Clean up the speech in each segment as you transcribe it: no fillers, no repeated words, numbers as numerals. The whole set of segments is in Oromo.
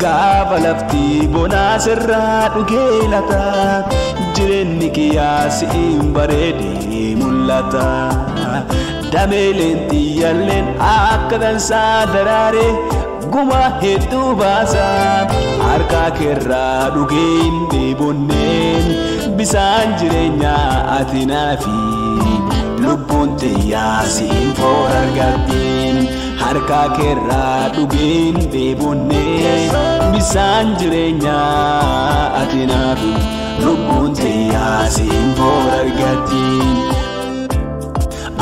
gaafa lafti bonaa sirraa dhugee lata jireenyi kiyyaa si'in bareedee mul'ata dameeleen xiyyaalleen akka dansaa daraare guma hedduu baasa harka keerraa dhugeen deebonneen bisaan jireenyaa ati naafi lubbuun tiyyaa si'in foon argattiin harka keerraa dhugeen deebonneen bisaan jireenyaa ati naafi lubbuun tiyyaa si'in foon argattiin.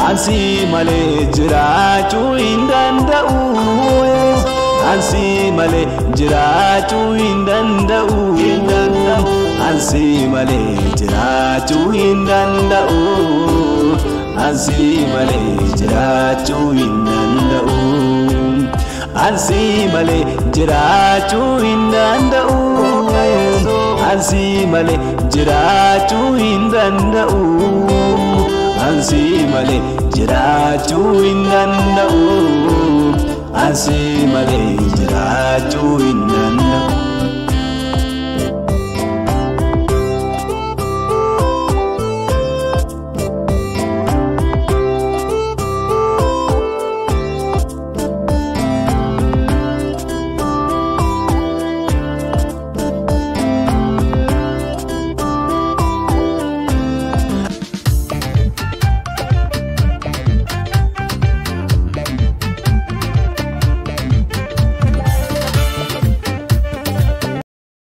Ansi malee jiraachuu hin danda'u. Ansi malee jiraachuu hin danda'u. Ansi malee jiraachuu hin danda'u. Ansi malee jiraachuu hin danda'u. Ansi malee jiraachuu hin danda'u. Ansi malee jiraachuu hin danda'u. Ansi malee jiraachuu hin danda'u. Ansi malee jiraachuu hin danda'u.